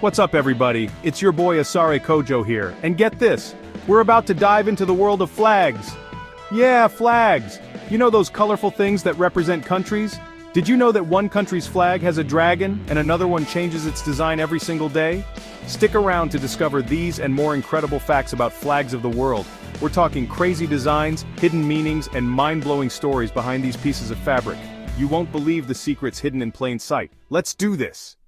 What's up everybody, it's your boy Asare Kojo here, and get this, we're about to dive into the world of flags. Yeah, flags. You know those colorful things that represent countries? Did you know that one country's flag has a dragon, and another one changes its design every single day? Stick around to discover these and more incredible facts about flags of the world. We're talking crazy designs, hidden meanings, and mind-blowing stories behind these pieces of fabric. You won't believe the secrets hidden in plain sight. Let's do this!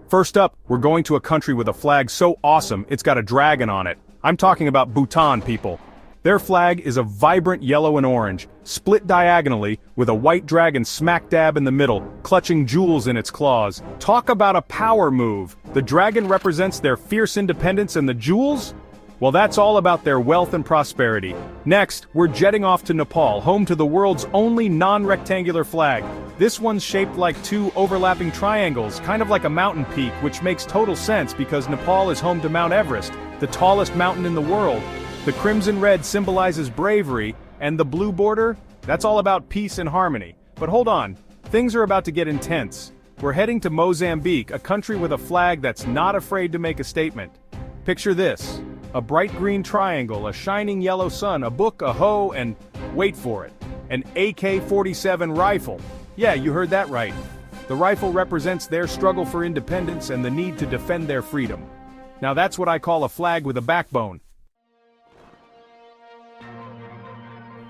First up, we're going to a country with a flag so awesome it's got a dragon on it. I'm talking about Bhutan, people. Their flag is a vibrant yellow and orange, split diagonally, with a white dragon smack dab in the middle, clutching jewels in its claws. Talk about a power move! The dragon represents their fierce independence, and the jewels? Well, that's all about their wealth and prosperity. Next, we're jetting off to Nepal, home to the world's only non-rectangular flag. This one's shaped like two overlapping triangles, kind of like a mountain peak, which makes total sense because Nepal is home to Mount Everest, the tallest mountain in the world. The crimson red symbolizes bravery, and the blue border? That's all about peace and harmony. But hold on, things are about to get intense. We're heading to Mozambique, a country with a flag that's not afraid to make a statement. Picture this. A bright green triangle, a shining yellow sun, a book, a hoe, and, wait for it, an AK-47 rifle. Yeah, you heard that right. The rifle represents their struggle for independence and the need to defend their freedom. Now that's what I call a flag with a backbone.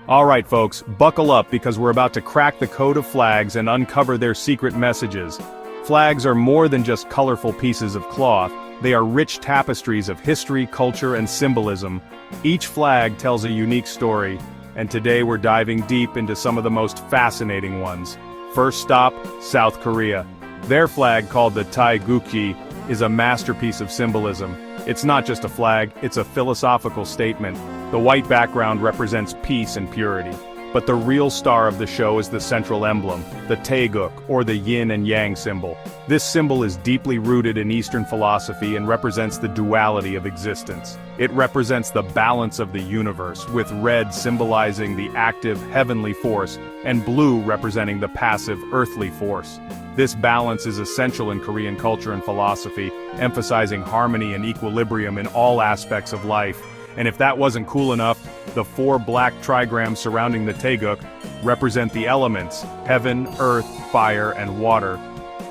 Alright folks, buckle up because we're about to crack the code of flags and uncover their secret messages. Flags are more than just colorful pieces of cloth. They are rich tapestries of history, culture, and symbolism. Each flag tells a unique story, and today we're diving deep into some of the most fascinating ones. First stop, South Korea. Their flag, called the Taegukgi, is a masterpiece of symbolism. It's not just a flag, it's a philosophical statement. The white background represents peace and purity. But the real star of the show is the central emblem, the Taeguk, or the yin and yang symbol. This symbol is deeply rooted in Eastern philosophy and represents the duality of existence. It represents the balance of the universe, with red symbolizing the active, heavenly force, and blue representing the passive, earthly force. This balance is essential in Korean culture and philosophy, emphasizing harmony and equilibrium in all aspects of life. And if that wasn't cool enough, the 4 black trigrams surrounding the Taeguk represent the elements: heaven, earth, fire, and water.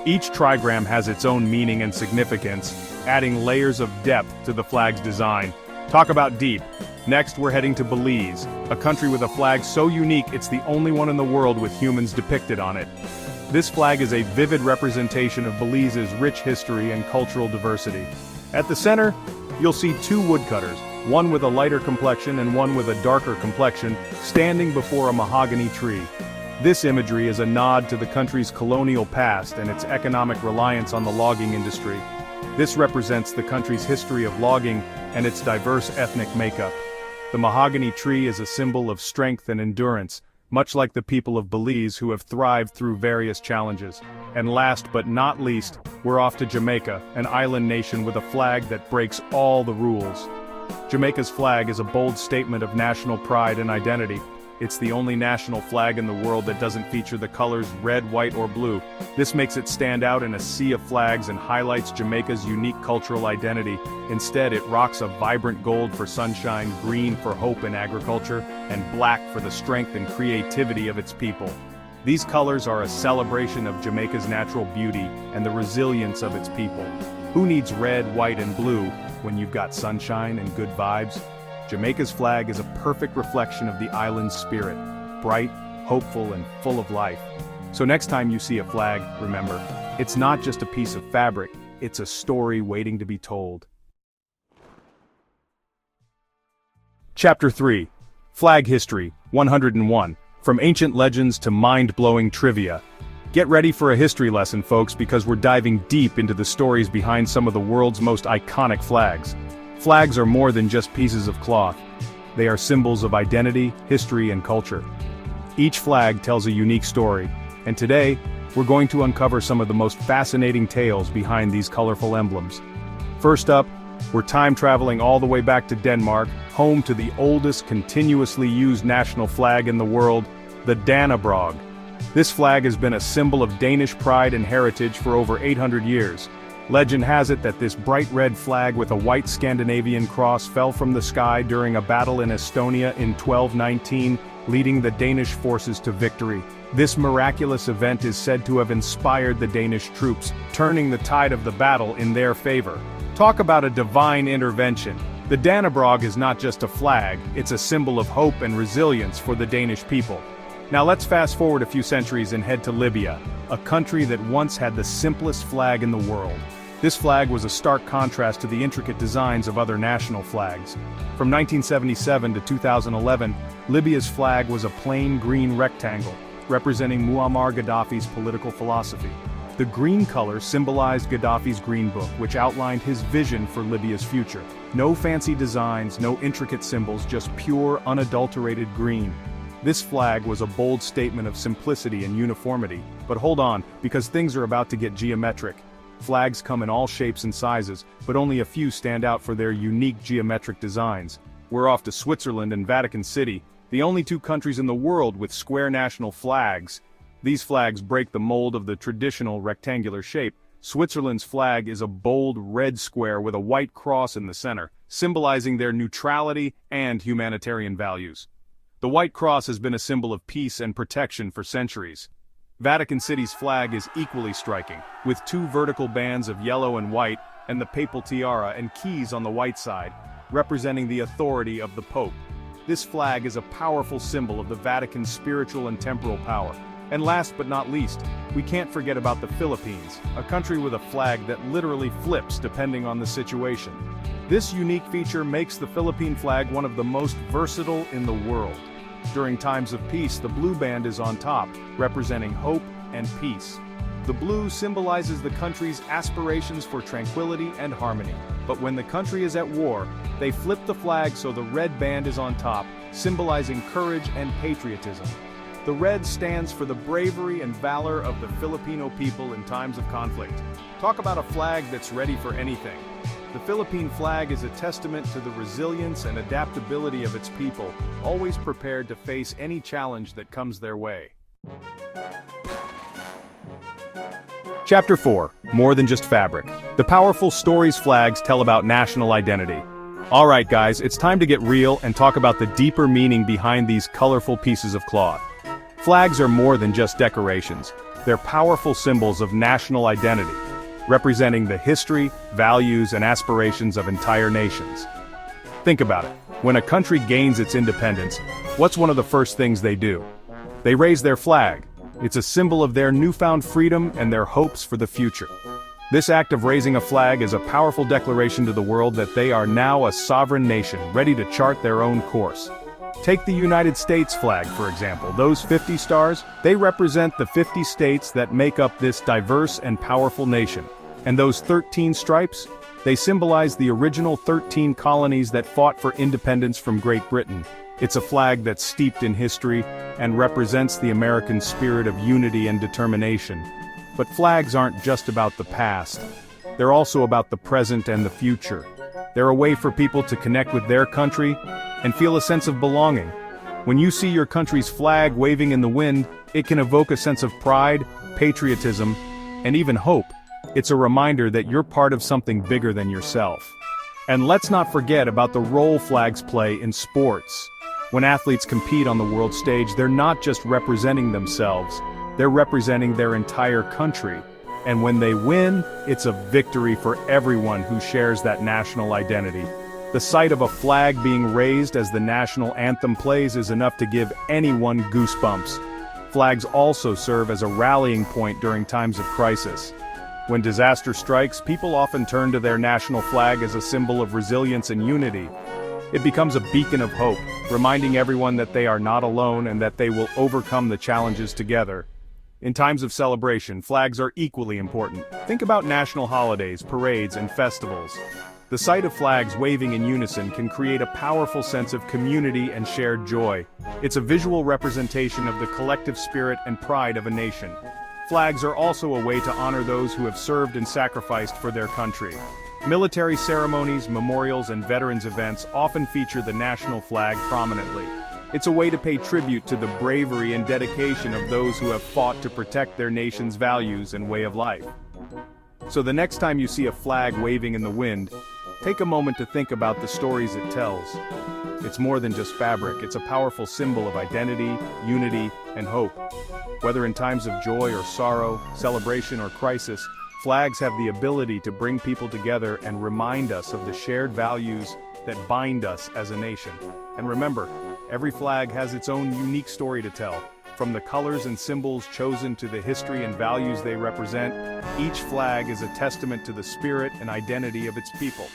Each trigram has its own meaning and significance, adding layers of depth to the flag's design. Talk about deep. Next, we're heading to Belize, a country with a flag so unique it's the only one in the world with humans depicted on it. This flag is a vivid representation of Belize's rich history and cultural diversity. At the center, you'll see 2 woodcutters, one with a lighter complexion and one with a darker complexion, standing before a mahogany tree. This imagery is a nod to the country's colonial past and its economic reliance on the logging industry. This represents the country's history of logging and its diverse ethnic makeup. The mahogany tree is a symbol of strength and endurance, much like the people of Belize who have thrived through various challenges. And last but not least, we're off to Jamaica, an island nation with a flag that breaks all the rules. Jamaica's flag is a bold statement of national pride and identity. It's the only national flag in the world that doesn't feature the colors red, white, or blue. This makes it stand out in a sea of flags and highlights Jamaica's unique cultural identity. Instead, it rocks a vibrant gold for sunshine, green for hope and agriculture, and black for the strength and creativity of its people. These colors are a celebration of Jamaica's natural beauty and the resilience of its people. Who needs red, white, and blue when you've got sunshine and good vibes? Jamaica's flag is a perfect reflection of the island's spirit, bright, hopeful, and full of life. So next time you see a flag, remember, it's not just a piece of fabric, it's a story waiting to be told. Chapter 3. Flag History, 101. From ancient legends to mind-blowing trivia. Get ready for a history lesson, folks, because we're diving deep into the stories behind some of the world's most iconic flags. Flags are more than just pieces of cloth. They are symbols of identity, history, and culture. Each flag tells a unique story, and today, we're going to uncover some of the most fascinating tales behind these colorful emblems. First up, we're time traveling all the way back to Denmark, home to the oldest continuously used national flag in the world, the Dannebrog. This flag has been a symbol of Danish pride and heritage for over 800 years. Legend has it that this bright red flag with a white Scandinavian cross fell from the sky during a battle in Estonia in 1219, leading the Danish forces to victory. This miraculous event is said to have inspired the Danish troops, turning the tide of the battle in their favor. Talk about a divine intervention. The Dannebrog is not just a flag, it's a symbol of hope and resilience for the Danish people. Now let's fast forward a few centuries and head to Libya, a country that once had the simplest flag in the world. This flag was a stark contrast to the intricate designs of other national flags. From 1977 to 2011, Libya's flag was a plain green rectangle, representing Muammar Gaddafi's political philosophy. The green color symbolized Gaddafi's Green Book, which outlined his vision for Libya's future. No fancy designs, no intricate symbols, just pure, unadulterated green. This flag was a bold statement of simplicity and uniformity. But hold on, because things are about to get geometric. Flags come in all shapes and sizes, but only a few stand out for their unique geometric designs. We're off to Switzerland and Vatican City, the only two countries in the world with square national flags. These flags break the mold of the traditional rectangular shape. Switzerland's flag is a bold red square with a white cross in the center, symbolizing their neutrality and humanitarian values. The white cross has been a symbol of peace and protection for centuries. Vatican City's flag is equally striking, with two vertical bands of yellow and white, and the papal tiara and keys on the white side, representing the authority of the Pope. This flag is a powerful symbol of the Vatican's spiritual and temporal power. And last but not least, we can't forget about the Philippines, a country with a flag that literally flips depending on the situation. This unique feature makes the Philippine flag one of the most versatile in the world. During times of peace, the blue band is on top, representing hope and peace. The blue symbolizes the country's aspirations for tranquility and harmony. But when the country is at war, they flip the flag so the red band is on top, symbolizing courage and patriotism. The red stands for the bravery and valor of the Filipino people in times of conflict. Talk about a flag that's ready for anything. The Philippine flag is a testament to the resilience and adaptability of its people, always prepared to face any challenge that comes their way. Chapter 4. More than just fabric. The powerful stories flags tell about national identity. Alright guys, it's time to get real and talk about the deeper meaning behind these colorful pieces of cloth. Flags are more than just decorations. They're powerful symbols of national identity, representing the history, values, and aspirations of entire nations. Think about it. When a country gains its independence, what's one of the first things they do? They raise their flag. It's a symbol of their newfound freedom and their hopes for the future. This act of raising a flag is a powerful declaration to the world that they are now a sovereign nation, ready to chart their own course. Take the United States flag, for example. Those 50 stars, they represent the 50 states that make up this diverse and powerful nation. And those 13 stripes, they symbolize the original 13 colonies that fought for independence from Great Britain. It's a flag that's steeped in history and represents the American spirit of unity and determination. But flags aren't just about the past. They're also about the present and the future. They're a way for people to connect with their country and feel a sense of belonging. When you see your country's flag waving in the wind, it can evoke a sense of pride, patriotism, and even hope. It's a reminder that you're part of something bigger than yourself. And let's not forget about the role flags play in sports. When athletes compete on the world stage, they're not just representing themselves, they're representing their entire country. And when they win, it's a victory for everyone who shares that national identity. The sight of a flag being raised as the national anthem plays is enough to give anyone goosebumps. Flags also serve as a rallying point during times of crisis. When disaster strikes, people often turn to their national flag as a symbol of resilience and unity. It becomes a beacon of hope, reminding everyone that they are not alone and that they will overcome the challenges together. In times of celebration, flags are equally important. Think about national holidays, parades, and festivals. The sight of flags waving in unison can create a powerful sense of community and shared joy. It's a visual representation of the collective spirit and pride of a nation. Flags are also a way to honor those who have served and sacrificed for their country. Military ceremonies, memorials, and veterans events often feature the national flag prominently. It's a way to pay tribute to the bravery and dedication of those who have fought to protect their nation's values and way of life. So the next time you see a flag waving in the wind, take a moment to think about the stories it tells. It's more than just fabric, it's a powerful symbol of identity, unity, and hope. Whether in times of joy or sorrow, celebration or crisis, flags have the ability to bring people together and remind us of the shared values that bind us as a nation. And remember, every flag has its own unique story to tell. From the colors and symbols chosen to the history and values they represent, each flag is a testament to the spirit and identity of its people.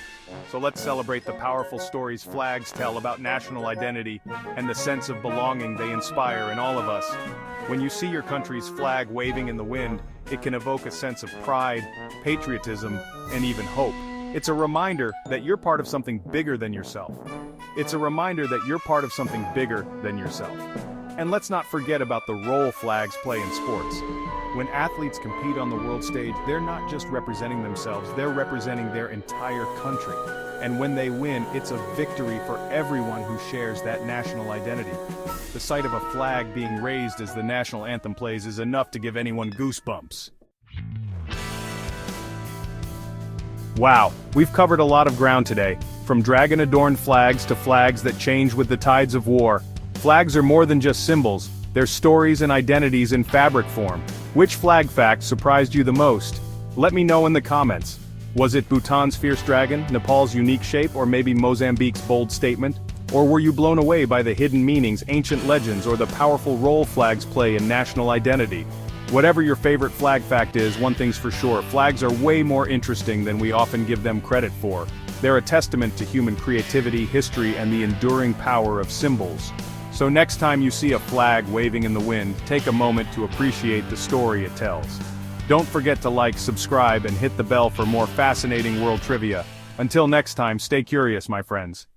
So let's celebrate the powerful stories flags tell about national identity and the sense of belonging they inspire in all of us. When you see your country's flag waving in the wind, it can evoke a sense of pride, patriotism, and even hope. It's a reminder that you're part of something bigger than yourself. It's a reminder that you're part of something bigger than yourself. And let's not forget about the role flags play in sports. When athletes compete on the world stage, they're not just representing themselves, they're representing their entire country. And when they win, it's a victory for everyone who shares that national identity. The sight of a flag being raised as the national anthem plays is enough to give anyone goosebumps. Wow, we've covered a lot of ground today. From dragon-adorned flags to flags that change with the tides of war. Flags are more than just symbols, they're stories and identities in fabric form. Which flag fact surprised you the most? Let me know in the comments. Was it Bhutan's fierce dragon, Nepal's unique shape, or maybe Mozambique's bold statement? Or were you blown away by the hidden meanings, ancient legends, or the powerful role flags play in national identity? Whatever your favorite flag fact is, one thing's for sure, flags are way more interesting than we often give them credit for. They're a testament to human creativity, history, and the enduring power of symbols. So next time you see a flag waving in the wind, take a moment to appreciate the story it tells. Don't forget to like, subscribe, and hit the bell for more fascinating world trivia. Until next time, stay curious, my friends.